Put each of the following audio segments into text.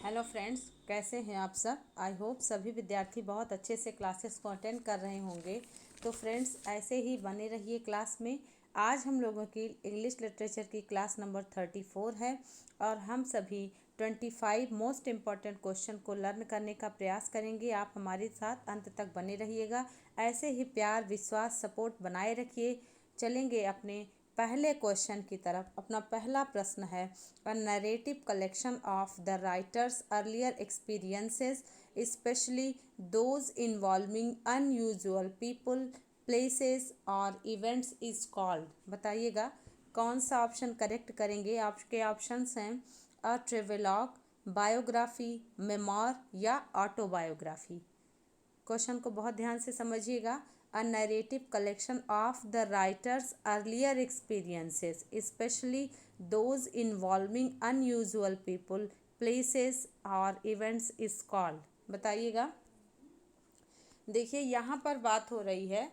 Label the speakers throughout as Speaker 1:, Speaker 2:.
Speaker 1: Hello friends, कैसे हैं आप सब। आई होप सभी विद्यार्थी बहुत अच्छे से क्लासेस को अटेंड कर रहे होंगे। तो फ्रेंड्स, ऐसे ही बने रहिए क्लास में। आज हम लोगों की इंग्लिश लिटरेचर की क्लास नंबर 34 है और हम सभी 25 मोस्ट इम्पॉर्टेंट क्वेश्चन को लर्न करने का प्रयास करेंगे। आप हमारे साथ अंत तक बने रहिएगा। ऐसे ही प्यार, विश्वास, सपोर्ट बनाए रखिए। चलेंगे अपने पहले क्वेश्चन की तरफ। अपना पहला प्रश्न है, अ narrative collection of the writers earlier experiences specially those involving unusual people, places और इवेंट्स इज कॉल्ड। बताइएगा कौन सा ऑप्शन करेक्ट करेंगे। आपके ऑप्शंस हैं अ ट्रेवेलॉग, बायोग्राफी, मेमोर या ऑटोबायोग्राफी। क्वेश्चन को बहुत ध्यान से समझिएगा। अ narrative collection of the writers earlier experiences specially those involving unusual people, places और इवेंट्स इज कॉल्ड। बताइएगा। देखिए, यहाँ पर बात हो रही है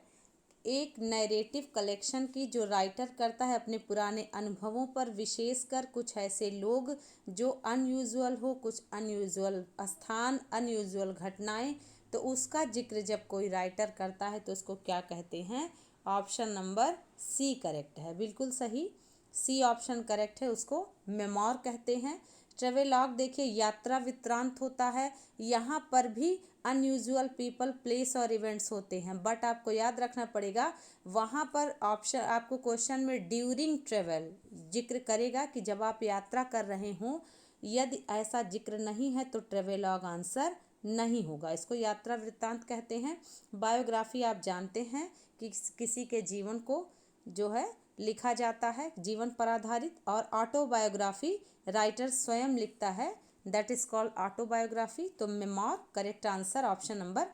Speaker 1: एक नैरेटिव कलेक्शन की, जो राइटर करता है अपने पुराने अनुभवों पर, विशेषकर कुछ ऐसे लोग जो अनयूजुअल हो, कुछ अनयूजुअल स्थान, अनयूजुअल घटनाएं, तो उसका जिक्र जब कोई राइटर करता है तो उसको क्या कहते हैं। ऑप्शन नंबर सी करेक्ट है, बिल्कुल सही। सी ऑप्शन करेक्ट है, उसको मेमोर कहते हैं। ट्रेवेलॉग देखिए यात्रा वृत्तांत होता है। यहाँ पर भी अनयूजुअल पीपल, प्लेस और इवेंट्स होते हैं, बट आपको याद रखना पड़ेगा वहाँ पर ऑप्शन आपको क्वेश्चन में ड्यूरिंग ट्रेवल जिक्र करेगा कि जब आप यात्रा कर रहे हों। यदि ऐसा जिक्र नहीं है तो ट्रेवेलॉग आंसर नहीं होगा। इसको यात्रा वृत्तांत कहते हैं। बायोग्राफी आप जानते हैं कि किसी के जीवन को जो है लिखा जाता है, जीवन पर आधारित। और ऑटोबायोग्राफी राइटर स्वयं लिखता है, दैट इज कॉल्ड ऑटोबायोग्राफी। तो memoir correct answer option number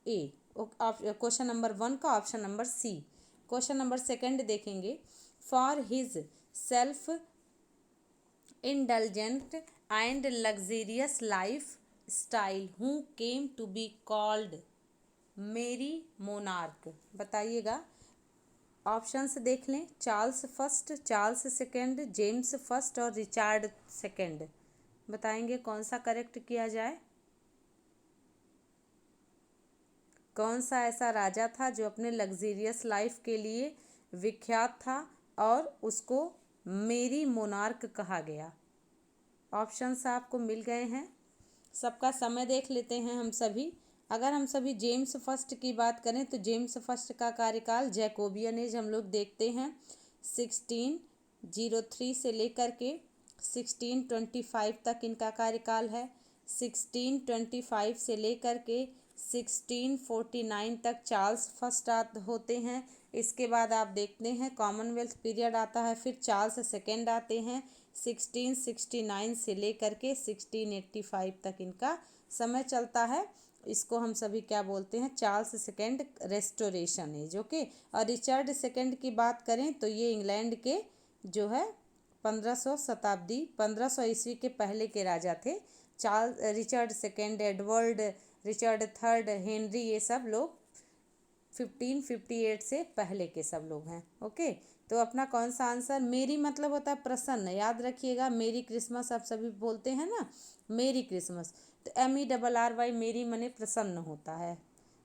Speaker 1: A. Question number 1 का option number C. Question number second देखेंगे। For his self indulgent and luxurious lifestyle who came to be called मेरी monarch. बताइएगा। Options देख लें, Charles first, Charles second, James first और Richard second. बताएंगे कौन सा करेक्ट किया जाए। कौन सा ऐसा राजा था जो अपने लग्जीरियस लाइफ के लिए विख्यात था और उसको मेरी मोनार्क कहा गया। ऑप्शंस आपको मिल गए हैं। सबका समय देख लेते हैं हम सभी। अगर हम सभी जेम्स फर्स्ट की बात करें तो जेम्स फर्स्ट का कार्यकाल जैकोबियन एज हम लोग देखते हैं 1603 से लेकर के 1625 तक इनका कार्यकाल है। 1625 से लेकर के 1649 तक चार्ल्स फर्स्ट होते हैं। इसके बाद आप देखते हैं कॉमनवेल्थ पीरियड आता है, फिर चार्ल्स सेकेंड आते हैं। 1669 से लेकर के 1685 तक इनका समय चलता है। इसको हम सभी क्या बोलते हैं, Charles second restoration age. Okay. और रिचर्ड सेकेंड की बात करें तो ये इंग्लैंड के जो है 1500 ईस्वी के पहले के राजा थे। Charles Richard second, Edward, Richard third, Henry, ये सब लोग 1558 से पहले के सब लोग हैं। ओके। तो अपना कौन सा आंसर, मेरी मतलब होता है प्रसन्न। याद रखिएगा, मेरी क्रिसमस आप सभी बोलते हैं ना, मेरी क्रिसमस। तो MERRY, मेरी मने प्रसन्न होता है,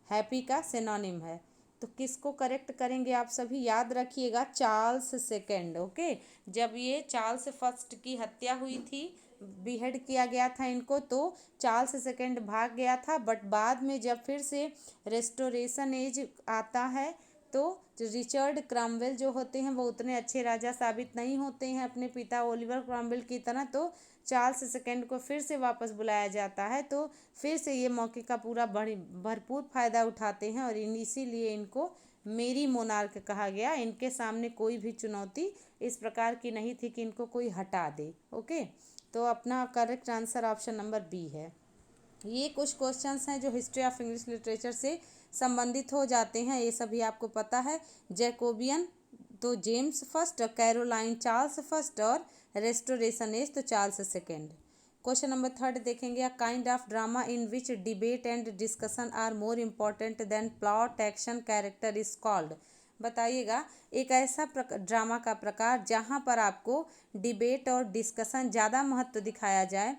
Speaker 1: हैप्पी का सिनोनिम है। तो किसको करेक्ट करेंगे आप सभी, याद रखिएगा चार्ल्स सेकेंड। ओके। जब ये चार्ल्स फर्स्ट की हत्या हुई थी, बीहेड किया गया था इनको, तो चार्ल्स सेकेंड भाग गया था। बट बाद में जब फिर से रेस्टोरेशन एज आता है तो रिचर्ड क्रॉमवेल जो होते हैं वो उतने अच्छे राजा साबित नहीं होते हैं अपने पिता ओलिवर क्रॉमवेल की तरह। तो चार्ल्स सेकेंड को फिर से वापस बुलाया जाता है। तो फिर से ये मौके का पूरा भरपूर फायदा उठाते हैं और इसीलिए इनको मेरी मोनार्क कहा गया। इनके सामने कोई भी चुनौती इस प्रकार की नहीं थी कि इनको कोई हटा दे। ओके। तो अपना correct answer option number B है। ये कुछ क्वेश्चंस हैं जो हिस्ट्री ऑफ इंग्लिश लिटरेचर से संबंधित हो जाते हैं, ये सभी आपको पता है। जैकोबियन तो जेम्स फर्स्ट, और कैरोलाइन चार्ल्स फर्स्ट, और रेस्टोरेशन एज तो Charles second. Question number third देखेंगे। A kind of drama in which debate and discussion are more important than plot, action, character is called. बताइएगा। एक ऐसा drama का प्रकार जहाँ पर आपको डिबेट और डिस्कशन ज़्यादा महत्व दिखाया जाए,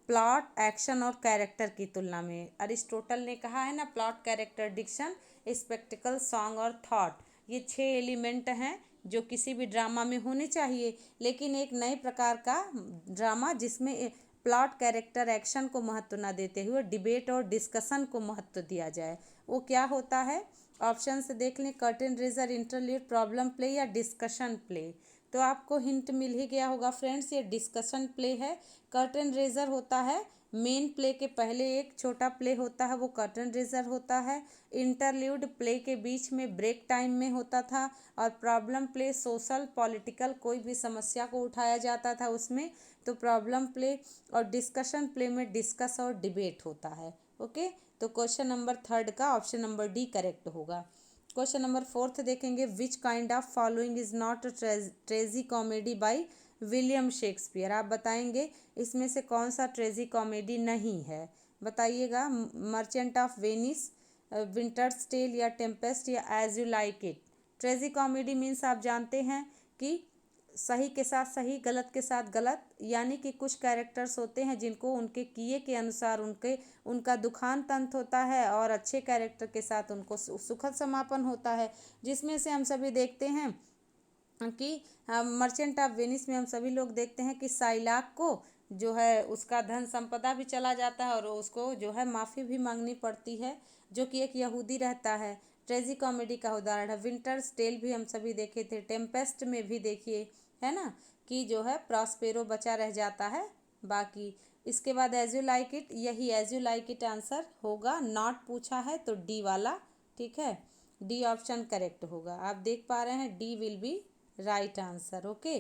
Speaker 1: प्लॉट, एक्शन और कैरेक्टर की तुलना में। अरिस्टोटल ने कहा है ना, plot, character, diction, spectacle, song और थॉट, ये 6 एलिमेंट हैं जो किसी भी ड्रामा में होने चाहिए। लेकिन एक नए प्रकार का ड्रामा जिसमें प्लॉट, कैरेक्टर, एक्शन को महत्व न देते हुए डिबेट और डिस्कशन को महत्व दिया जाए, वो क्या होता है? ऑप्शन से देख लें, curtain raiser, interlude, problem play या डिस्कशन प्ले। तो आपको हिंट मिल ही गया होगा फ्रेंड्स, ये डिस्कशन प्ले है। कर्टेन रेजर होता है मेन प्ले के पहले एक छोटा प्ले होता है, वो कर्टेन रेजर होता है। इंटरल्यूड प्ले के बीच में ब्रेक टाइम में होता था। और प्रॉब्लम प्ले सोशल पॉलिटिकल कोई भी समस्या को उठाया जाता था उसमें, तो प्रॉब्लम प्ले। और डिस्कशन प्ले में डिस्कस और डिबेट होता है। ओके, तो क्वेश्चन नंबर 3 का ऑप्शन नंबर डी करेक्ट होगा। क्वेश्चन नंबर 4 देखेंगे, which kind of following is not ट्रेजी comedy by William Shakespeare. आप बताएंगे इसमें से कौन सा ट्रेजी कॉमेडी नहीं है, बताइएगा। Merchant of Venice, Winter's Tale या टेम्पेस्ट या As You Like It. Tragicomedy means आप जानते हैं कि सही के साथ सही, गलत के साथ गलत, यानी कि कुछ कैरेक्टर्स होते हैं जिनको उनके किए के अनुसार उनका दुखांत अंत होता है और अच्छे कैरेक्टर के साथ उनको सुखद समापन होता है। जिसमें से हम सभी देखते हैं कि मर्चेंट ऑफ वेनिस में हम सभी लोग देखते हैं कि साइलाक को जो है उसका धन संपदा भी चला जाता है और उसको जो है माफ़ी भी मांगनी पड़ती है, जो कि एक यहूदी रहता है। ट्रेजी कॉमेडी का उदाहरण है। विंटर्स टेल भी हम सभी देखे थे। टेम्पेस्ट में भी देखिए, है ना, कि जो है प्रॉस्पेरो बचा रह जाता है बाकी। इसके बाद एज यू लाइक इट, यही As You Like It answer होगा। नॉट पूछा है तो डी वाला, ठीक है, डी ऑप्शन करेक्ट होगा। आप देख पा रहे हैं D will be right answer. Okay,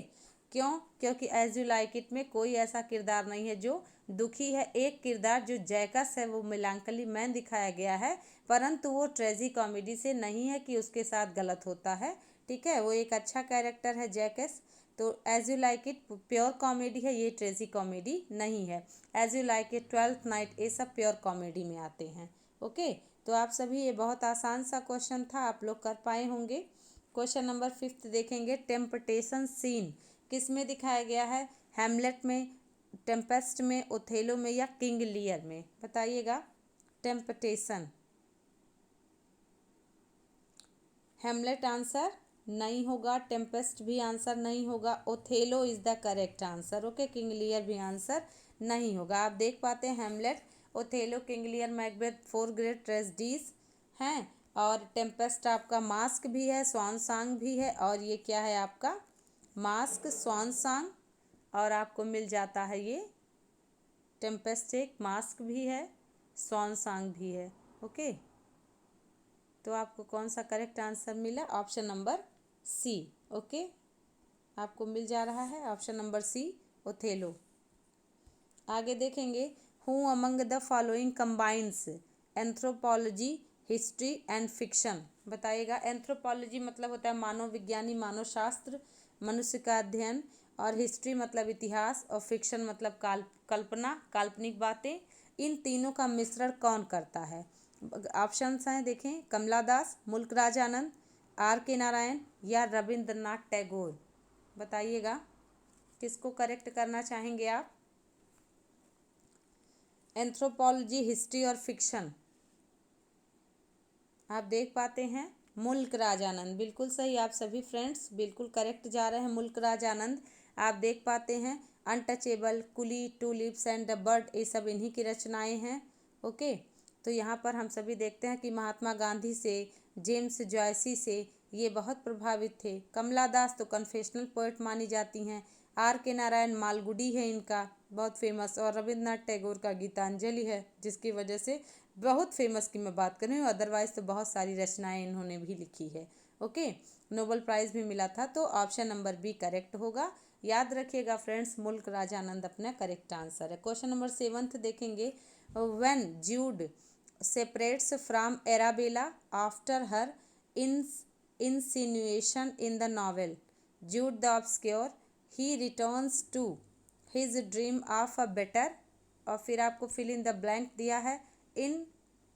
Speaker 1: क्यों? क्योंकि एज यू लाइक इट में कोई ऐसा किरदार नहीं है जो दुखी है। एक किरदार जो जैकस है वो मेलांकली मैन दिखाया गया है, परंतु वो ट्रेजी कॉमेडी से नहीं है कि उसके साथ गलत होता है, ठीक है, वो एक अच्छा कैरेक्टर है जैकस। तो As You Like It pure comedy है, ये ट्रेजी कॉमेडी नहीं है। As You Like It, Twelfth Night, ये सब प्योर कॉमेडी में आते हैं। ओके, तो आप सभी, ये बहुत आसान सा क्वेश्चन था, आप लोग कर पाए होंगे। क्वेश्चन नंबर 5 देखेंगे, टेम्पटेशन सीन किस में दिखाया गया है? हैमलेट में, टेम्पेस्ट में, ओथेलो में या किंग लियर में, बताइएगा। टेम्पटेशन, हैमलेट आंसर नहीं होगा, टेम्पेस्ट भी आंसर नहीं होगा, Othello is the correct answer. Okay, King Lear भी आंसर नहीं होगा। आप देख पाते हैं Hamlet, Othello, King Lear, Macbeth 4 great tragedies हैं। और टेम्पेस्ट आपका मास्क भी है, स्वान सॉन्ग भी है, और ये क्या है आपका? मास्क, स्वान सॉन्ग, और आपको मिल जाता है ये टेम्पेस्ट, एक मास्क भी है, स्वान सॉन्ग भी है। ओके, तो आपको कौन सा करेक्ट आंसर मिला? Option number C. ओके, आपको मिल जा रहा है ऑप्शन नंबर सी, ओथेलो। आगे देखेंगे, who among the following combines anthropology, history and fiction, बताइएगा। एंथ्रोपोलॉजी मतलब होता है मानव विज्ञानी, मानव शास्त्र, मनुष्य का अध्ययन। और हिस्ट्री मतलब इतिहास, और फिक्शन मतलब कल्पना, काल्पनिक बातें। इन तीनों का मिश्रण कौन करता है? ऑप्शंस हैं, देखें। कमला दास, मुल्क राज आनंद, आर के नारायण या रविंद्रनाथ टैगोर, बताइएगा किसको करेक्ट करना चाहेंगे आप? एंथ्रोपोलॉजी, हिस्ट्री और फिक्शन, आप देख पाते हैं मुल्क राज आनंद, बिल्कुल सही। आप सभी फ्रेंड्स बिल्कुल करेक्ट जा रहे हैं, मुल्क राज आनंद। आप देख पाते हैं Untouchable, Coolie, two lips and the bird, ये सब इन्हीं की रचनाएं हैं। ओके, तो यहाँ पर हम सभी देखते हैं कि महात्मा गांधी से, जेम्स जॉयसी से ये बहुत प्रभावित थे। कमला दास तो कन्फेशनल पोएट मानी जाती हैं। आर के नारायण मालगुडी है इनका बहुत फेमस, और रविंद्रनाथ टैगोर का गीतांजलि है, जिसकी वजह से बहुत फेमस की मैं बात कर रही हूँ। अदरवाइज तो बहुत सारी रचनाएं इन्होंने भी लिखी है। ओके, नोबेल प्राइज़ भी मिला था, तो ऑप्शन नंबर बी करेक्ट होगा। याद रखिएगा फ्रेंड्स, मुल्क राज आनंद अपना करेक्ट आंसर है। क्वेश्चन नंबर 7 देखेंगे, when Jude separates from Arabella after her insinuation in the novel Jude the Obscure, he returns to his dream of a better, और फिर आपको फिल इन द ब्लैंक दिया है, in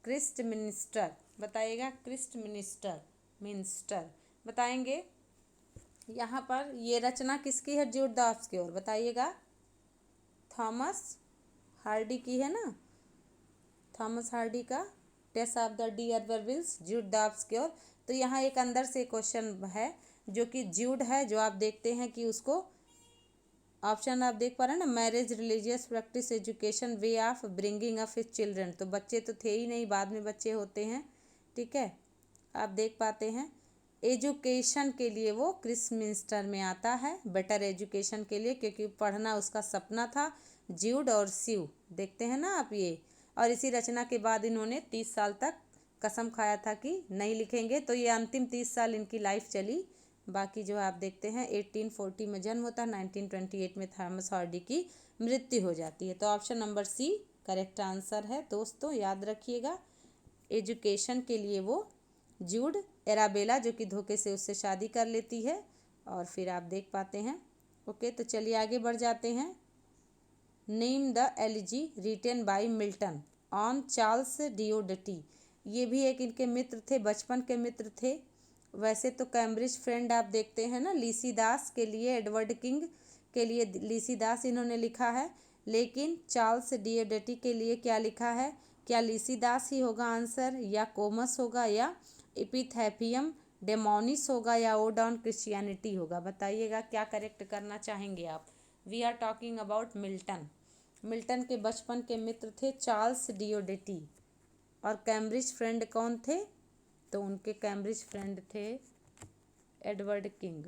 Speaker 1: Christ minister, बताइएगा। Christ minister, minister बताएंगे। यहाँ पर ये रचना किसकी है? ज्यूड द ऑब्सक्योर, बताइएगा। थॉमस हार्डी की है ना, थॉमस हार्डी का Tess of the d'Urbervilles, Jude the Obscure. तो यहाँ एक अंदर से क्वेश्चन है जो कि ज्यूड है, जो आप देखते हैं कि उसको ऑप्शन आप देख पा रहे हैं ना, marriage, religious practice, education, way of bringing up his children. तो बच्चे तो थे ही नहीं, बाद में बच्चे होते हैं, ठीक है, आप देख पाते हैं। एजुकेशन के लिए वो क्रिसमिंस्टर में आता है, बेटर एजुकेशन के लिए, क्योंकि पढ़ना उसका सपना था। ज्यूड और स्यू, देखते हैं ना आप ये। और इसी रचना के बाद इन्होंने 30 साल तक कसम खाया था कि नहीं लिखेंगे, तो ये अंतिम 30 साल इनकी लाइफ चली। बाकी जो आप देखते हैं 1840 में जन्म होता है, 1928 में थॉमस हार्डी की मृत्यु हो जाती है। तो option number C correct answer है दोस्तों, याद रखिएगा। एजुकेशन के लिए वो जूड एराबेला, जो कि धोखे से उससे शादी कर लेती है, और फिर आप देख पाते हैं। ओके, तो चलिए आगे बढ़ जाते हैं। Name the elegy written by Milton on Charles Diodati. ये भी एक इनके मित्र थे, बचपन के मित्र थे। वैसे तो कैम्ब्रिज फ्रेंड आप देखते हैं ना, लीसीदास के लिए, एडवर्ड किंग के लिए लीसीदास इन्होंने लिखा है, लेकिन चार्ल्स डिओडटी के लिए क्या लिखा है? क्या लीसीदास ही होगा आंसर, या कोमस होगा, या इपिथैपियम डेमोनिस होगा, या ओड ऑन क्रिश्चियनिटी होगा? बताइएगा क्या करेक्ट करना चाहेंगे आप। We are talking about Milton. Milton के बचपन के मित्र थे चार्ल्स डिओडटी, और कैम्ब्रिज फ्रेंड कौन थे? तो उनके कैम्ब्रिज फ्रेंड थे एडवर्ड किंग।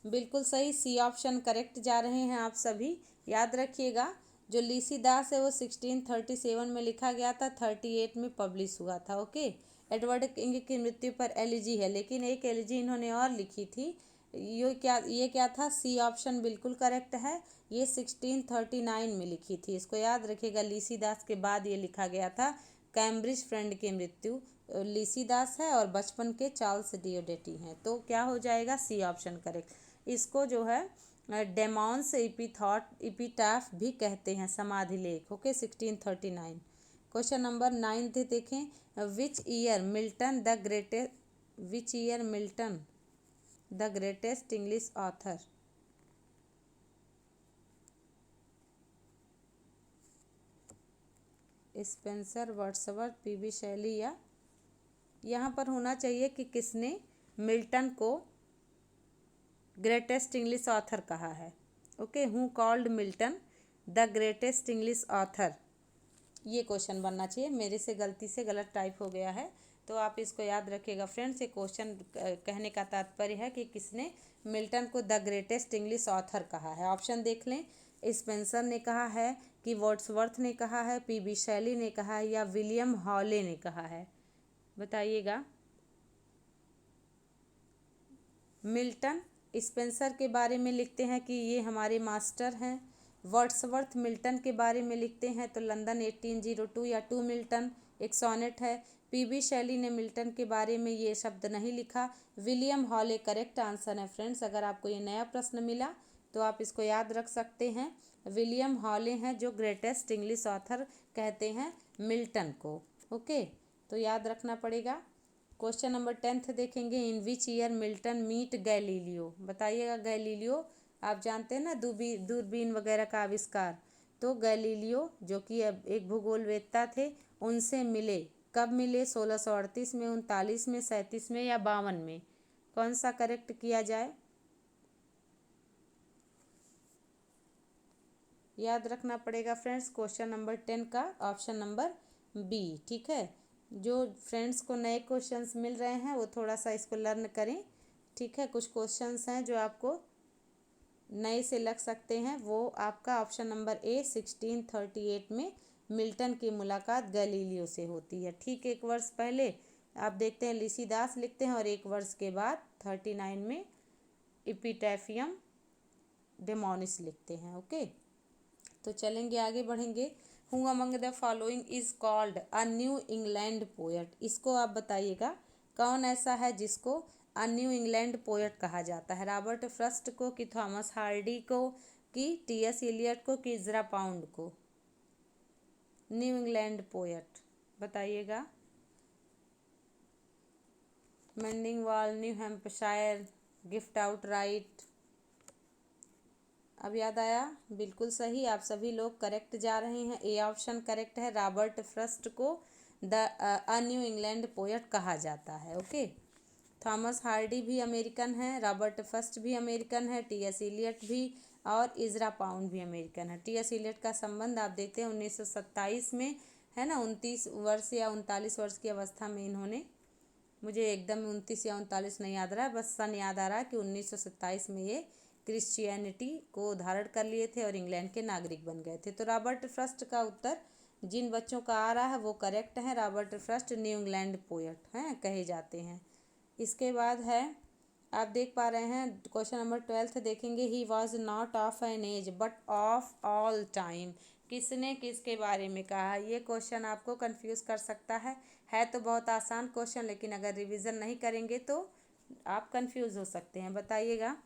Speaker 1: बिल्कुल सही, सी ऑप्शन करेक्ट जा रहे हैं आप सभी। याद रखिएगा, जो लीसीदास है वो 1637 में लिखा गया था, 38 में पब्लिश हुआ था। ओके, एडवर्ड किंग की मृत्यु पर एलिजी है, लेकिन एक एलिजी इन्होंने और लिखी थी। ये क्या था? सी ऑप्शन बिल्कुल करेक्ट है। ये 1639 में लिखी थी, इसको याद रखिएगा। लीसीदास के बाद ये लिखा गया था। कैम्ब्रिज फ्रेंड की मृत्यु लीसीदास है, और बचपन के चार्ल्स डिओडटी हैं। तो क्या हो जाएगा? C option correct. इसको जो है डेमॉन्स इपिटाफ भी कहते हैं, समाधि लेख। ओके, 1639। क्वेश्चन नंबर 9 देखें। Which year Milton the greatest English author. Spenser, Wordsworth, PB Shelley, या यहाँ पर होना चाहिए कि किसने मिल्टन को ग्रेटेस्ट इंग्लिश ऑथर कहा है। Okay, who called Milton the greatest English author, ये क्वेश्चन बनना चाहिए। मेरे से गलती से गलत टाइप हो गया है, तो आप इसको याद रखिएगा फ्रेंड्स। ये क्वेश्चन कहने का तात्पर्य है कि किसने मिल्टन को द ग्रेटेस्ट इंग्लिश ऑथर कहा है। ऑप्शन देख लें। स्पेंसर ने कहा है, कि वर्ड्सवर्थ ने कहा है, पीबी शैली ने कहा है, या विलियम हॉले ने कहा है? बताइएगा। मिल्टन स्पेंसर के बारे में लिखते हैं कि ये हमारे मास्टर हैं। वर्ड्सवर्थ मिल्टन के बारे में लिखते हैं तो लंदन 1802 या टू मिल्टन एक सोनेट है। पीबी शैली ने मिल्टन के बारे में ये शब्द नहीं लिखा। विलियम हॉले करेक्ट आंसर है फ्रेंड्स। अगर आपको ये नया प्रश्न मिला तो आप इसको याद रख सकते हैं। विलियम हॉले हैं जो ग्रेटेस्ट इंग्लिश ऑथर कहते हैं मिल्टन को। ओके, तो याद रखना पड़ेगा। क्वेश्चन नंबर 10 देखेंगे। In which year Milton meet Galileo. बताइएगा। गैलीलियो आप जानते हैं ना, दूरबीन वगैरह का आविष्कार। तो गैलीलियो जो कि अब एक भूगोलवेत्ता थे, उनसे मिले। कब मिले? 1638 में, 39 में, 37 में, या 52 में? कौन सा करेक्ट किया जाए? याद रखना पड़ेगा फ्रेंड्स। क्वेश्चन नंबर 10 का ऑप्शन नंबर बी, ठीक है। जो फ्रेंड्स को नए क्वेश्चंस मिल रहे हैं वो थोड़ा सा इसको लर्न करें, ठीक है। कुछ क्वेश्चंस हैं जो आपको नए से लग सकते हैं। वो आपका ऑप्शन नंबर ए 1638 में मिल्टन की मुलाकात गैलीलियो से होती है। ठीक, एक वर्ष पहले आप देखते हैं लीसीदास लिखते हैं, और एक वर्ष के बाद 39 में इपिटैफियम डेमोनिस लिखते हैं। ओके, तो चलेंगे आगे बढ़ेंगे। Who among the following is called a new England poet. इसको आप बताइएगा कौन ऐसा है जिसको अ न्यू इंग्लैंड पोएट कहा जाता है? रॉबर्ट फ्रस्ट को, कि थॉमस हार्डी को, कि टी.एस. इलियट को, कि इज़रा पाउंड को? न्यू इंग्लैंड पोएट बताइएगा। Mending Wall, New Hampshire, gift outright, अब याद आया, बिल्कुल सही, आप सभी लोग करेक्ट जा रहे हैं। ए ऑप्शन करेक्ट है। रॉबर्ट फ्रॉस्ट को द न्यू इंग्लैंड पोएट कहा जाता है। ओके, थॉमस हार्डी भी अमेरिकन है, रॉबर्ट फर्स्ट भी अमेरिकन है, टी.एस. इलियट भी, और इज़रा पाउंड भी अमेरिकन है। टी.एस. इलियट का संबंध आप देखते हैं 1927 में, है ना, 29 वर्ष या 39 वर्ष की अवस्था में इन्होंने, मुझे एकदम 29 या 39 नहीं याद रहा है, बस सन याद आ रहा है कि 1927 में ये क्रिश्चियनिटी को धारण कर लिए थे और इंग्लैंड के नागरिक बन गए थे। तो रॉबर्ट फ्रॉस्ट का उत्तर जिन बच्चों का आ रहा है वो करेक्ट है। Robert Frost new England poet हैं कहे जाते हैं। इसके बाद है, आप देख पा रहे हैं क्वेश्चन नंबर 12 देखेंगे। He was not of an age but of all time. किसने किसके बारे में कहा? ये क्वेश्चन आपको कंफ्यूज कर सकता है तो बहुत आसान क्वेश्चन, लेकिन अगर रिवीजन नहीं करेंगे तो आप कंफ्यूज हो सकते हैं। बताइएगा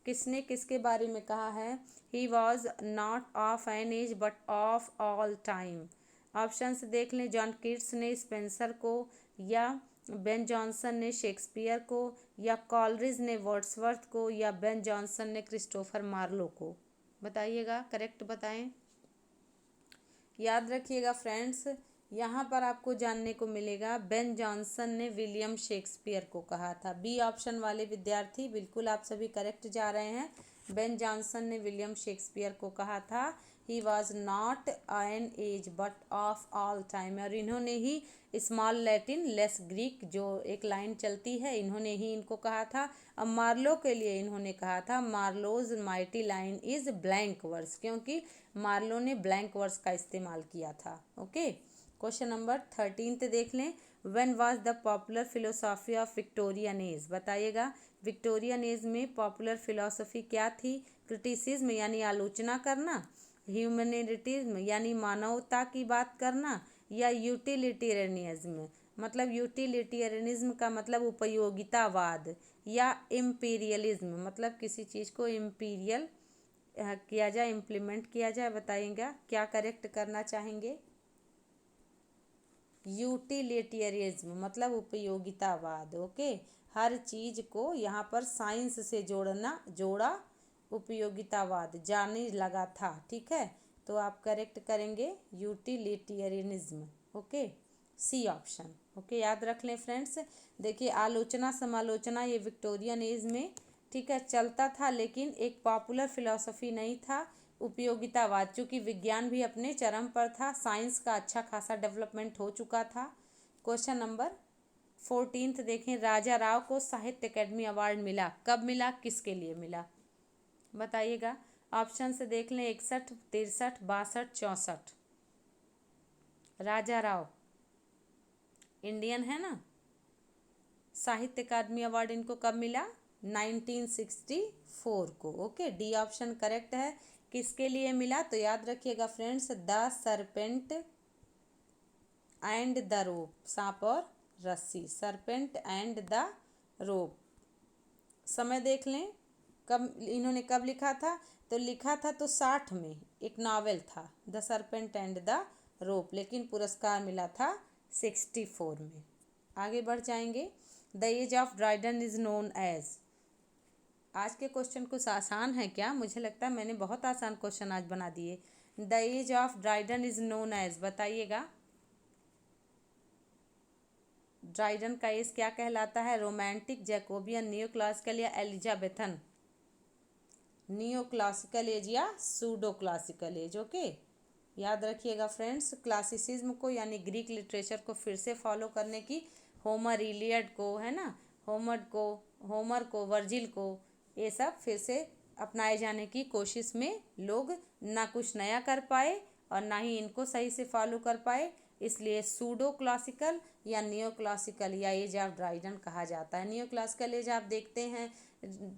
Speaker 1: किसने किसके बारे में कहा है? He was not of an age but of all time. Options देख लें। जॉन कीट्स ने स्पेंसर को, या बेन जॉनसन ने शेक्सपियर को, या कॉलरिज ने वर्ड्सवर्थ को, या बेन जॉनसन ने क्रिस्टोफर मार्लो को। बताइएगा, करेक्ट बताएं। याद रखिएगा फ्रेंड्स, यहाँ पर आपको जानने को मिलेगा बेन जॉनसन ने विलियम शेक्सपियर को कहा था। बी ऑप्शन वाले विद्यार्थी बिल्कुल आप सभी करेक्ट जा रहे हैं। बेन जॉनसन ने विलियम शेक्सपियर को कहा था he was not an age but of all time, और इन्होंने ही स्मॉल लैटिन लेस ग्रीक जो एक लाइन चलती है, इन्होंने ही इनको कहा था। अब मार्लो के लिए इन्होंने कहा था Marlowe's mighty line is blank verse, क्योंकि मार्लो ने ब्लैंक वर्स का इस्तेमाल किया था। ओके, क्वेश्चन नंबर 13 देख लें। When was the popular philosophy of Victorian age? बताइएगा विक्टोरियन एज में पॉपुलर फिलोसॉफी क्या थी? क्रिटिसिज्म यानी आलोचना करना, ह्यूमैनिटिज्म यानी मानवता की बात करना, या यूटिलिटेरियनिज्म मतलब यूटिलिटेरियनिज्म का मतलब उपयोगितावाद, या इम्पीरियलिज्म मतलब किसी चीज़ को इम्पीरियल किया जाए, इम्प्लीमेंट किया जाए। बताइएगा क्या करेक्ट करना चाहेंगे? यूटिलिटेरियनिज्म मतलब उपयोगितावाद। ओके, हर चीज़ को यहाँ पर साइंस से जोड़ा उपयोगितावाद जाने लगा था। ठीक है, तो आप करेक्ट करेंगे utilitarianism. Okay, C option. Okay, याद रख लें फ्रेंड्स। देखिए आलोचना समालोचना ये विक्टोरियन एज में, ठीक है, चलता था, लेकिन एक पॉपुलर फिलॉसफी नहीं था। उपयोगितावाद, चूँकि विज्ञान भी अपने चरम पर था, साइंस का अच्छा खासा डेवलपमेंट हो चुका था। क्वेश्चन नंबर 14 देखें। राजा राव को साहित्य अकेडमी अवार्ड मिला, कब मिला, किसके लिए मिला? बताइएगा, ऑप्शन से देख लें। 61, 63, 62, 64। राजा राव इंडियन है ना। साहित्य अकादमी अवार्ड इनको कब मिला? 1964 को। ओके, डी ऑप्शन करेक्ट है। किसके लिए मिला? तो याद रखिएगा friends, the Serpent and the रोप, सांप और रस्सी, सरपेंट एंड द रोप। समय देख लें, कब इन्होंने कब लिखा था? तो लिखा था तो 60 में, एक नावल था the Serpent and the Rope, लेकिन पुरस्कार मिला था 64 में। आगे बढ़ जाएंगे। The age of Dryden is known as. आज के क्वेश्चन कुछ आसान है क्या? मुझे लगता है मैंने बहुत आसान क्वेश्चन आज बना दिए। The age of Dryden is known as, बताइएगा ड्राइडन का एज क्या कहलाता है? रोमांटिक, जैकोबियन, न्यू क्लासिकल या एलिजाबेथन? न्यू क्लासिकल एज या सूडो क्लासिकल एज। ओके, याद रखिएगा फ्रेंड्स, क्लासिसिज्म को यानी ग्रीक लिटरेचर को फिर से फॉलो करने की, होमर, इलियड को, है ना, होमर को, वर्जिल को, ये सब फिर से अपनाए जाने की कोशिश में लोग ना कुछ नया कर पाए और ना ही इनको सही से फॉलो कर पाए, इसलिए सूडो क्लासिकल या नियो क्लासिकल या एज ऑफ ड्राइडन कहा जाता है। नियो क्लासिकल एज आप देखते हैं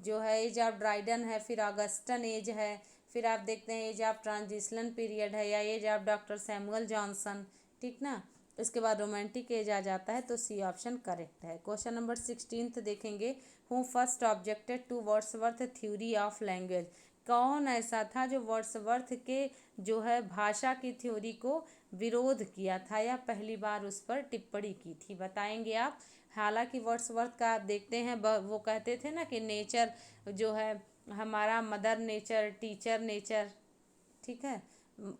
Speaker 1: जो है एज ऑफ ड्राइडन है, फिर ऑगस्टन एज है, फिर आप देखते हैं एज ऑफ ट्रांजिशनल पीरियड है या age of doctor Samuel Johnson, ठीक ना। इसके बाद रोमांटिक एज आ जाता है, तो सी ऑप्शन करेक्ट है। क्वेश्चन नंबर 16 देखेंगे। Who first objected to Wordsworth theory of language. कौन ऐसा था जो वर्ड्सवर्थ के जो है भाषा की थ्योरी को विरोध किया था या पहली बार उस पर टिप्पणी की थी? बताएंगे आप। हालांकि वर्ड्सवर्थ का आप देखते हैं वो कहते थे ना कि नेचर जो है हमारा मदर नेचर, टीचर नेचर, ठीक है।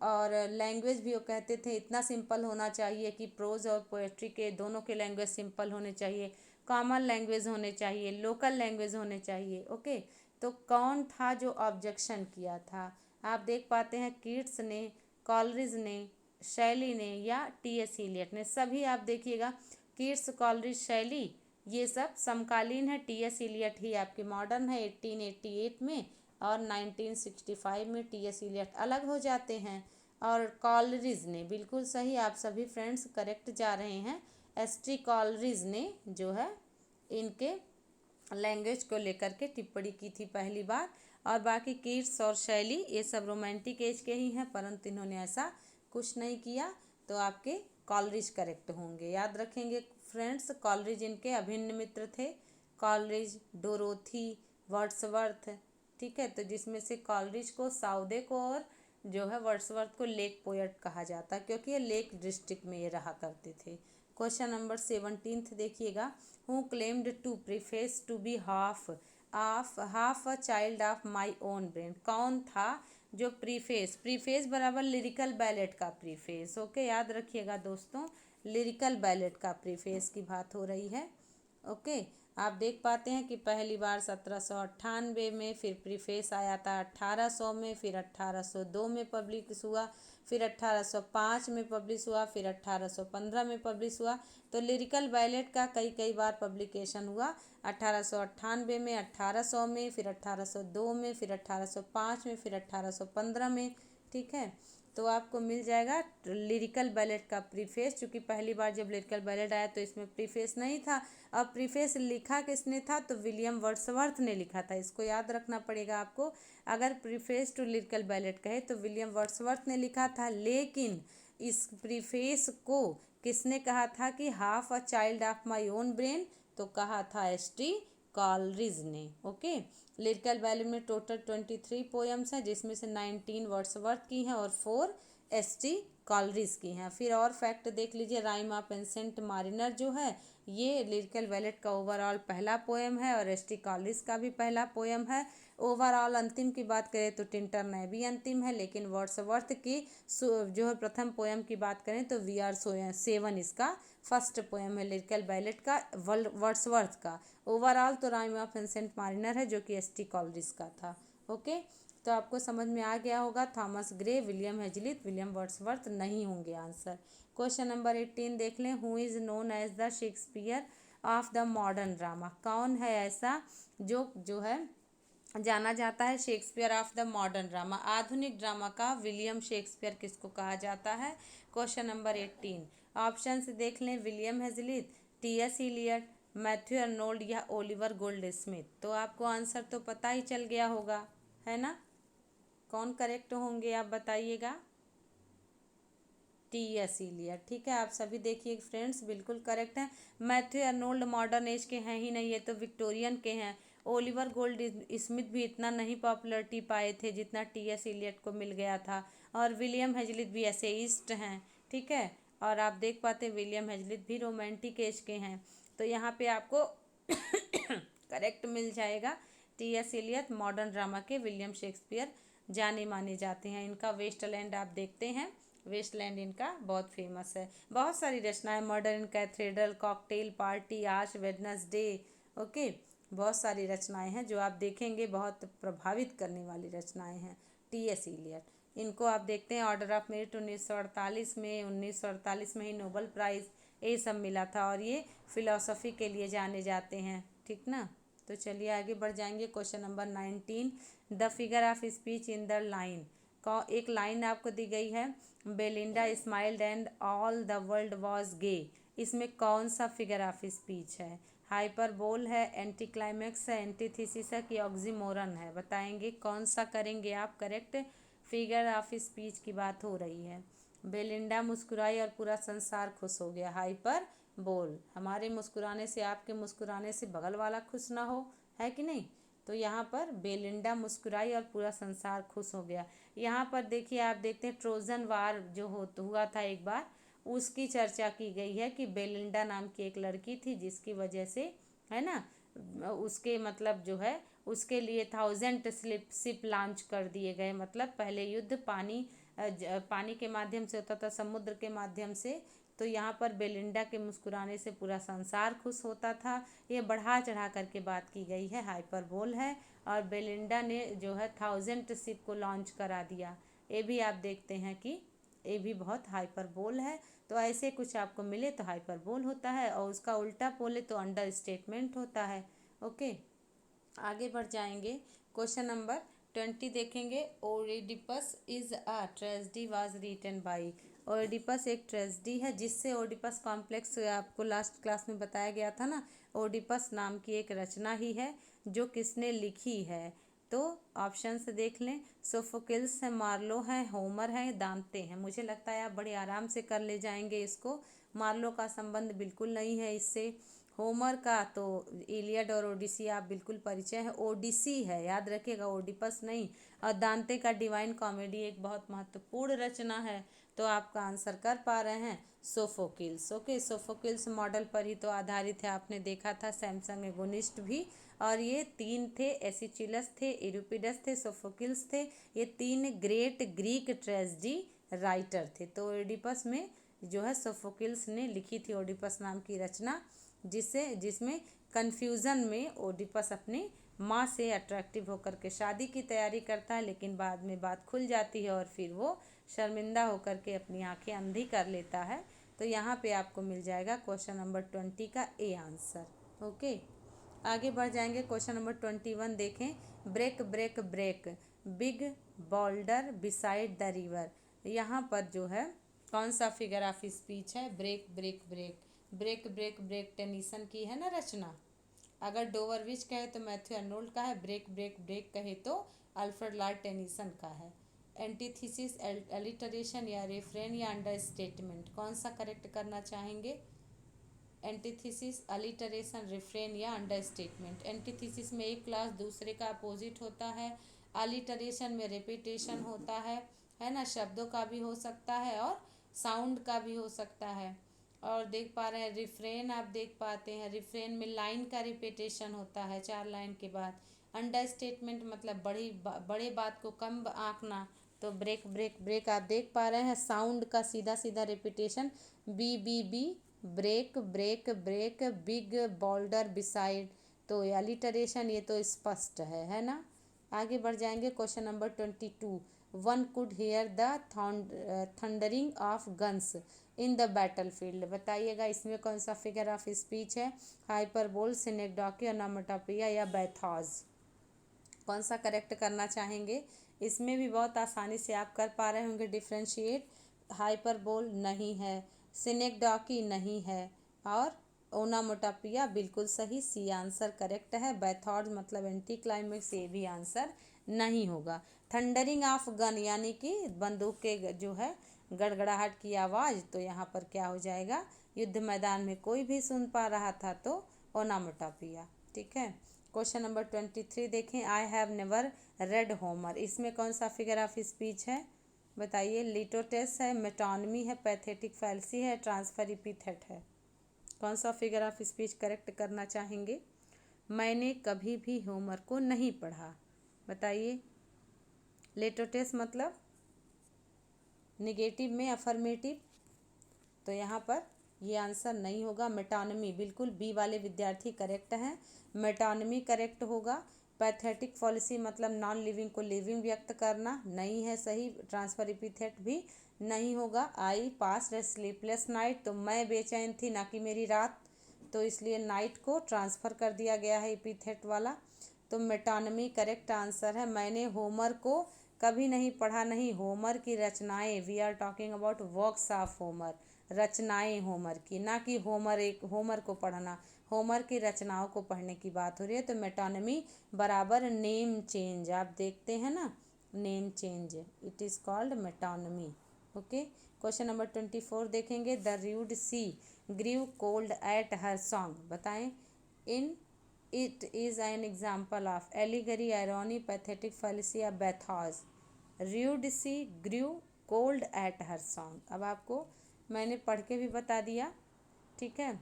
Speaker 1: और लैंग्वेज भी वो कहते थे इतना सिंपल होना चाहिए कि प्रोज और पोएट्री के दोनों के लैंग्वेज सिंपल होने चाहिए, कॉमन लैंग्वेज होने चाहिए, लोकल लैंग्वेज होने चाहिए। ओके, तो कौन था जो ऑब्जेक्शन किया था? आप देख पाते हैं कीट्स ने, कॉलरिज ने, शैली ने या टी.एस. इलियट ने। सभी आप देखिएगा, कीट्स, कॉलरिज, शैली, ये सब समकालीन है। टी.एस. इलियट ही आपके मॉडर्न है 1888 में, और 1965 में टी.एस. इलियट अलग हो जाते हैं। और कॉलरिज ने, बिल्कुल सही, आप सभी फ्रेंड्स करेक्ट जा रहे हैं। एस.टी. कॉलरिज ने जो है इनके लैंग्वेज को लेकर के टिप्पणी की थी पहली बार। और बाकी कीट्स और शैली ये सब रोमांटिक एज के ही हैं, परंतु इन्होंने ऐसा कुछ नहीं किया। तो आपके कॉलरिज करेक्ट होंगे। याद रखेंगे फ्रेंड्स, कॉलरिज इनके अभिन्न मित्र थे। कॉलरिज, डोरोथी, वर्ड्सवर्थ, ठीक है। तो जिसमें से कॉलरिज को, साउदे को और जो है वर्ड्सवर्थ को लेक पोएट कहा जाता है, क्योंकि ये लेक डिस्ट्रिक्ट में ये रहा करते थे। क्वेश्चन नंबर 17 देखिएगा, who claimed to preface to be half a child of my own brain. कौन था जो प्रीफेस, प्रीफेस बराबर लिरिकल बैलेट का प्रीफेस। ओके, याद रखिएगा दोस्तों, लिरिकल बैलेट का प्रीफेस की बात हो रही है। ओके, आप देख पाते हैं कि पहली बार 1798 में, फिर प्रीफेस आया था 1800 में, फिर 1802 में पब्लिश हुआ, फिर 1805 में पब्लिश हुआ, फिर 1815 में पब्लिश हुआ। तो लिरिकल बैलेट का कई कई बार पब्लिकेशन हुआ, 1898 में, 1800 में, फिर 1802 में, फिर 1805 में, फिर 1815 में, ठीक है। तो आपको मिल जाएगा लिरिकल बैलेट का प्रीफेस। चूँकि पहली बार जब लिरिकल बैलेट आया तो इसमें प्रीफेस नहीं था। अब प्रीफेस लिखा किसने था? तो विलियम वर्ड्सवर्थ ने लिखा था। इसको याद रखना पड़ेगा आपको। अगर प्रीफेस टू लिरिकल बैलेट कहे तो विलियम वर्ड्सवर्थ ने लिखा था, लेकिन इस प्रीफेस को किसने कहा था कि half a child of my own brain? तो कहा था एस.टी. कॉलरिज ने। ओके, लिरिकल बैलेट में टोटल 23 पोएम्स हैं, जिसमें से 19 वर्ड्सवर्थ की हैं और 4 एस.टी. कॉलरिज की हैं। फिर और फैक्ट देख लीजिए, राइम ऑफ एंसेंट मारिनर जो है ये लिरिकल बैलेट का ओवरऑल पहला पोएम है और एस.टी. कॉलरिज का भी पहला पोएम है। ओवरऑल अंतिम की बात करें तो टिंटर ने भी अंतिम है, लेकिन वर्ड्सवर्थ की जो है प्रथम पोएम की बात करें तो वी आर सेवन इसका फर्स्ट पोएम है लिरिकल बैलेट का, वर्ड्सवर्थ का। ओवरऑल तो राइम ऑफ एंसेंट मारिनर है जो कि एस.टी. कॉलरिज का था। ओके, तो आपको समझ में आ गया होगा। Thomas Gray, William Hazlitt, William Wordsworth नहीं होंगे आंसर। क्वेश्चन नंबर 18 देख लें, who is known as the Shakespeare of the modern drama. कौन है ऐसा जो है जाना जाता है Shakespeare of the modern drama, आधुनिक ड्रामा का विलियम शेक्सपियर किसको कहा जाता है? क्वेश्चन नंबर 18 ऑप्शन से देख लें, William Hazlitt, T S. Eliot, Matthew Arnold या ओलिवर गोल्ड स्मिथ। तो आपको आंसर तो पता ही चल गया होगा, है ना? कौन करेक्ट होंगे आप बताइएगा? टी.एस. इलियट, ठीक है। आप सभी देखिए फ्रेंड्स, बिल्कुल करेक्ट है। मैथ्यू अर्नोल्ड मॉडर्न एज के हैं ही नहीं, ये तो विक्टोरियन के हैं। ओलिवर गोल्ड स्मिथ भी इतना नहीं पॉपुलरिटी पाए थे जितना टी.एस. इलियट को मिल गया था। और विलियम हेजलित भी एसेइस्ट हैं, ठीक है। और आप देख पाते विलियम हेजलित भी रोमांटिक एज के हैं। तो यहाँ पे आपको करेक्ट मिल जाएगा। टी.एस. इलियट मॉडर्न ड्रामा के विलियम शेक्सपियर जाने माने जाते हैं। इनका वेस्टलैंड आप देखते हैं, वेस्टलैंड इनका बहुत फेमस है। बहुत सारी रचनाएं, मर्डर इन कैथेड्रल, कॉकटेल पार्टी, आज वेडनेसडे, ओके, बहुत सारी रचनाएं हैं जो आप देखेंगे, बहुत प्रभावित करने वाली रचनाएं हैं। टी.एस. इलियट, इनको आप देखते हैं ऑर्डर ऑफ मेरिट 1948 में, 1948 में ही नोबेल प्राइज़ ये सब मिला था। और ये फिलॉसफी के लिए जाने जाते हैं, ठीक ना। तो चलिए आगे बढ़ जाएंगे। Question number 19, the figure of speech in the line. एक लाइन आपको दी गई है, Belinda smiled and all the world was gay. इसमें कौन सा फिगर ऑफ स्पीच है? हाइपरबोल है, एंटी क्लाइमैक्स है, एंटीथीसिस है कि ऑक्सीमोरन है? बताएंगे कौन सा करेंगे आप करेक्ट? फिगर ऑफ स्पीच की बात हो रही है। बेलिंडा मुस्कुराई और पूरा संसार खुश हो गया, हाइपर बोल। हमारे मुस्कुराने से, आपके मुस्कुराने से बगल वाला खुश ना हो, है कि नहीं? तो यहाँ पर बेलिंडा मुस्कुराई और पूरा संसार खुश हो गया। यहाँ पर देखिए, आप देखते हैं ट्रोजन वार जो हुआ था एक बार, उसकी चर्चा की गई है कि बेलिंडा नाम की एक लड़की थी जिसकी वजह से, है ना, उसके मतलब जो है उसके लिए 1000 शिप लॉन्च कर दिए गए। मतलब पहले युद्ध पानी के माध्यम से होता था, समुद्र के माध्यम से। तो यहाँ पर बेलिंडा के मुस्कुराने से पूरा संसार खुश होता था। ये बढ़ा चढ़ा करके बात की गई है, हाइपरबोल है। और बेलिंडा ने जो है 1000 शिप को लॉन्च करा दिया। ये भी आप देखते हैं कि ये भी बहुत हाइपरबोल है। तो ऐसे कुछ आपको मिले तो हाइपरबोल होता है, और उसका उल्टा बोले तो अंडर स्टेटमेंट होता है। ओके, आगे बढ़ जाएंगे। क्वेश्चन नंबर 20 देखेंगे। Oedipus is a tragedy was written by. Oedipus एक ट्रेजेडी है जिससे ओडिपस कॉम्प्लेक्स आपको लास्ट क्लास में बताया गया था ना। ओडिपस नाम की एक रचना ही है जो किसने लिखी है। तो ऑप्शन से देख लें। सोफोक्लिस है, मार्लो है, होमर है, दांते हैं। मुझे लगता है आप बड़े आराम से कर ले जाएंगे इसको। मार्लो का संबंध बिल्कुल नहीं है इससे। होमर का तो इलियड और ओडिसी आप बिल्कुल परिचय है, ओडिसी है, याद रखिएगा, ओडिपस नहीं। और दांते का डिवाइन कॉमेडी एक बहुत महत्वपूर्ण रचना है। तो आपका आंसर कर पा रहे हैं सोफोक्लिस। ओके, सोफोक्लिस मॉडल पर ही तो आधारित है, आपने देखा था सैमसंग एगोनिस्ट भी। और ये तीन थे, एसिचिलस थे, यूरिपिडस थे, सोफोक्लिस थे। ये तीन ग्रेट ग्रीक ट्रेजेडी राइटर थे। तो ओडिपस में जो है सोफोक्लिस ने लिखी थी ओडिपस नाम की रचना, जिसमें कन्फ्यूज़न में ओडिपस अपनी माँ से अट्रैक्टिव होकर के शादी की तैयारी करता है, लेकिन बाद में बात खुल जाती है और फिर वो शर्मिंदा होकर के अपनी आंखें अंधी कर लेता है। तो यहाँ पे आपको मिल जाएगा क्वेश्चन नंबर 20 का ए आंसर। ओके, आगे बढ़ जाएंगे। क्वेश्चन नंबर 21 देखें। Break break break big boulder beside the river. यहाँ पर जो है कौन सा फिगर ऑफ स्पीच है? Break break break. Break break break Tennyson की है ना रचना। अगर डोवरविच कहे तो मैथ्यू अर्नोल्ड का है। ब्रेक ब्रेक ब्रेक कहे तो अल्फ्रेड लॉर्ड टेनिसन का है। एंटीथीसिस, एलिटरेशन या रेफ्रेन या अंडर स्टेटमेंट, कौन सा करेक्ट करना चाहेंगे? एंटीथीसिस, अलिटरेशन, रिफ्रेन या अंडर स्टेटमेंट। एंटीथीसिस में एक क्लास दूसरे का अपोजिट होता है। अलिटरेशन में रिपीटेशन होता है ना, शब्दों का भी हो सकता है और साउंड का भी हो सकता है। और देख पा रहे हैं रिफ्रेन, आप देख पाते हैं रिफ्रेन में लाइन का रिपीटेशन होता है 4 लाइन के बाद। अंडर स्टेटमेंट मतलब बड़े बात को कम आंकना। तो ब्रेक ब्रेक ब्रेक आप देख पा रहे हैं साउंड का सीधा सीधा repetition, B B B, break break break, big boulder beside. तो अलिटरेशन ये तो स्पष्ट है ना। आगे बढ़ जाएंगे। Question number 22। One could hear the thundering of guns in the battle field. बताइएगा इसमें कौन सा फिगर ऑफ स्पीच है? हाइपरबोल, सिनेक्डोकी, ओनोमेटोपोइया या बैथॉज, कौन सा करेक्ट करना चाहेंगे? इसमें भी बहुत आसानी से आप कर पा रहे होंगे डिफ्रेंशिएट। हाइपरबोल नहीं है, सिनेक्डोकी नहीं है, और ओनोमेटोपोइया बिल्कुल सही, सी आंसर करेक्ट है। बैथॉर्ड मतलब एंटी क्लाइमेक्स, ये भी आंसर नहीं होगा। थंडरिंग ऑफ गन यानी कि बंदूक के जो है गड़गड़ाहट की आवाज़, तो यहाँ पर क्या हो जाएगा? युद्ध मैदान में कोई भी सुन पा रहा था तो ओनोमेटोपोइया। ठीक है। क्वेश्चन नंबर 23 देखें। I have never red Homer. इसमें कौन सा फिगर ऑफ स्पीच है? बताइए। लिटोटेस है, मेटोनमी है, पैथेटिक फैल्सी है, ट्रांसफर इपिथेट है, कौन सा फिगर ऑफ स्पीच करेक्ट करना चाहेंगे? मैंने कभी भी होमर को नहीं पढ़ा। बताइए। लिटोटेस मतलब निगेटिव में अफर्मेटिव, तो यहाँ पर ये आंसर नहीं होगा। मेटोनमी बिल्कुल बी वाले विद्यार्थी करेक्ट हैं, मेटोनमी करेक्ट होगा। पैथेटिक फॉलिसी मतलब नॉन लिविंग को लिविंग व्यक्त करना, नहीं है सही। ट्रांसफर इपिथेट भी नहीं होगा। आई पास स्लीपलेस नाइट, तो मैं बेचैन थी ना कि मेरी रात, तो इसलिए नाइट को ट्रांसफ़र कर दिया गया है इपिथेट वाला। तो मेटोनमी करेक्ट आंसर है। मैंने होमर को कभी नहीं पढ़ा, नहीं, होमर की रचनाएं, we are talking about works of Homer, रचनाएं होमर की, ना कि होमर को पढ़ना। होमर की रचनाओं को पढ़ने की बात हो रही है। तो मेटोनमी बराबर नेम चेंज, आप देखते हैं ना, name change, it is called metonymy. Okay. Question number 24 देखेंगे। The rude sea grieve cold at her song. बताएं। In it is an example of allegory, irony, pathetic fallacy या bathos. Rude sea grieve cold at her song. अब आपको मैंने पढ़ के भी बता दिया, ठीक है,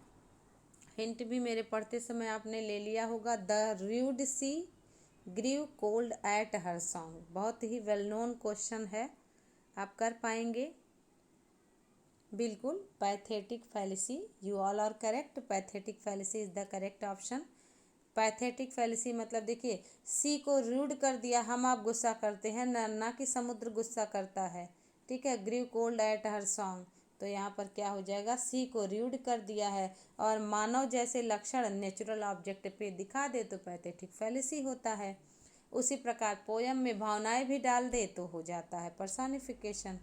Speaker 1: हिंट भी मेरे पढ़ते समय आपने ले लिया होगा। The rude sea grieve cold at her song, बहुत ही वेल नोन क्वेश्चन है, आप कर पाएंगे। बिल्कुल, pathetic fallacy, you all are correct, pathetic fallacy is the correct option. Pathetic fallacy मतलब देखिए, सी को रूड कर दिया, हम आप गुस्सा करते हैं ना कि समुद्र गुस्सा करता है, ठीक है। Grieve cold at her song, तो यहाँ पर क्या हो जाएगा, सी को रूड कर दिया है और मानव जैसे लक्षण नेचुरल ऑब्जेक्ट पे दिखा दे तो पैथेटिक फैलेसी होता है। उसी प्रकार पोयम में भावनाएं भी डाल दे तो हो जाता है पर्सोनिफिकेशन।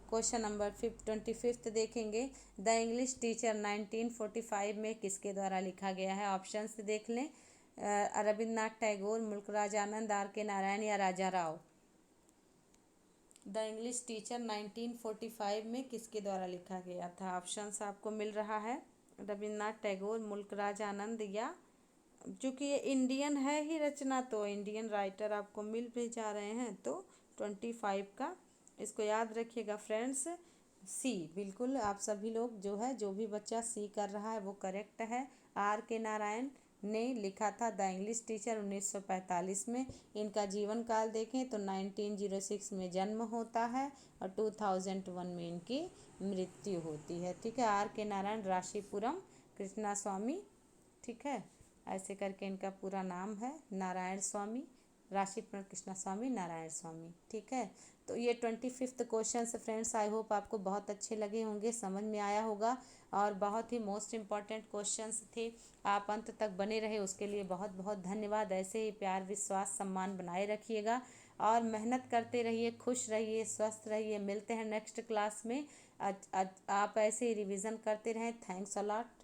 Speaker 1: क्वेश्चन नंबर 25 देखेंगे, द इंग्लिश टीचर 1945 में किसके द्वारा लिखा गया है। ऑप्शंस देख लें, रविन्द्रनाथ टैगोर, मुल्कराज आनंद, आर के नारायण या राजा राव। द इंग्लिश टीचर 1945 में किसके द्वारा लिखा गया था। ऑप्शंस आपको मिल रहा है, रविन्द्रनाथ टैगोर, मुल्कराज आनंद या, चूँकि ये इंडियन है ही रचना तो इंडियन राइटर आपको मिल भी जा रहे हैं, तो 25 का इसको याद रखिएगा फ्रेंड्स, सी। बिल्कुल आप सभी लोग जो है, जो भी बच्चा सी कर रहा है वो करेक्ट है। आर के नारायण ने लिखा था द इंग्लिश टीचर 1945 में। इनका जीवन काल देखें तो 1906 में जन्म होता है और 2001 में इनकी मृत्यु होती है, ठीक है। आर के नारायण, राशीपुरम कृष्णा स्वामी, ठीक है, ऐसे करके इनका पूरा नाम है, नारायण स्वामी, राशीपुरम कृष्णा स्वामी, नारायण स्वामी, ठीक है। तो ये 25th question friends, I hope आपको बहुत अच्छे लगे होंगे, समझ में आया होगा और बहुत ही मोस्ट इम्पॉर्टेंट क्वेश्चंस थे। आप अंत तक बने रहे उसके लिए बहुत बहुत धन्यवाद। ऐसे ही प्यार, विश्वास, सम्मान बनाए रखिएगा और मेहनत करते रहिए, खुश रहिए, स्वस्थ रहिए। मिलते हैं नेक्स्ट क्लास में। आप ऐसे ही रिवीजन करते रहें। Thanks a lot.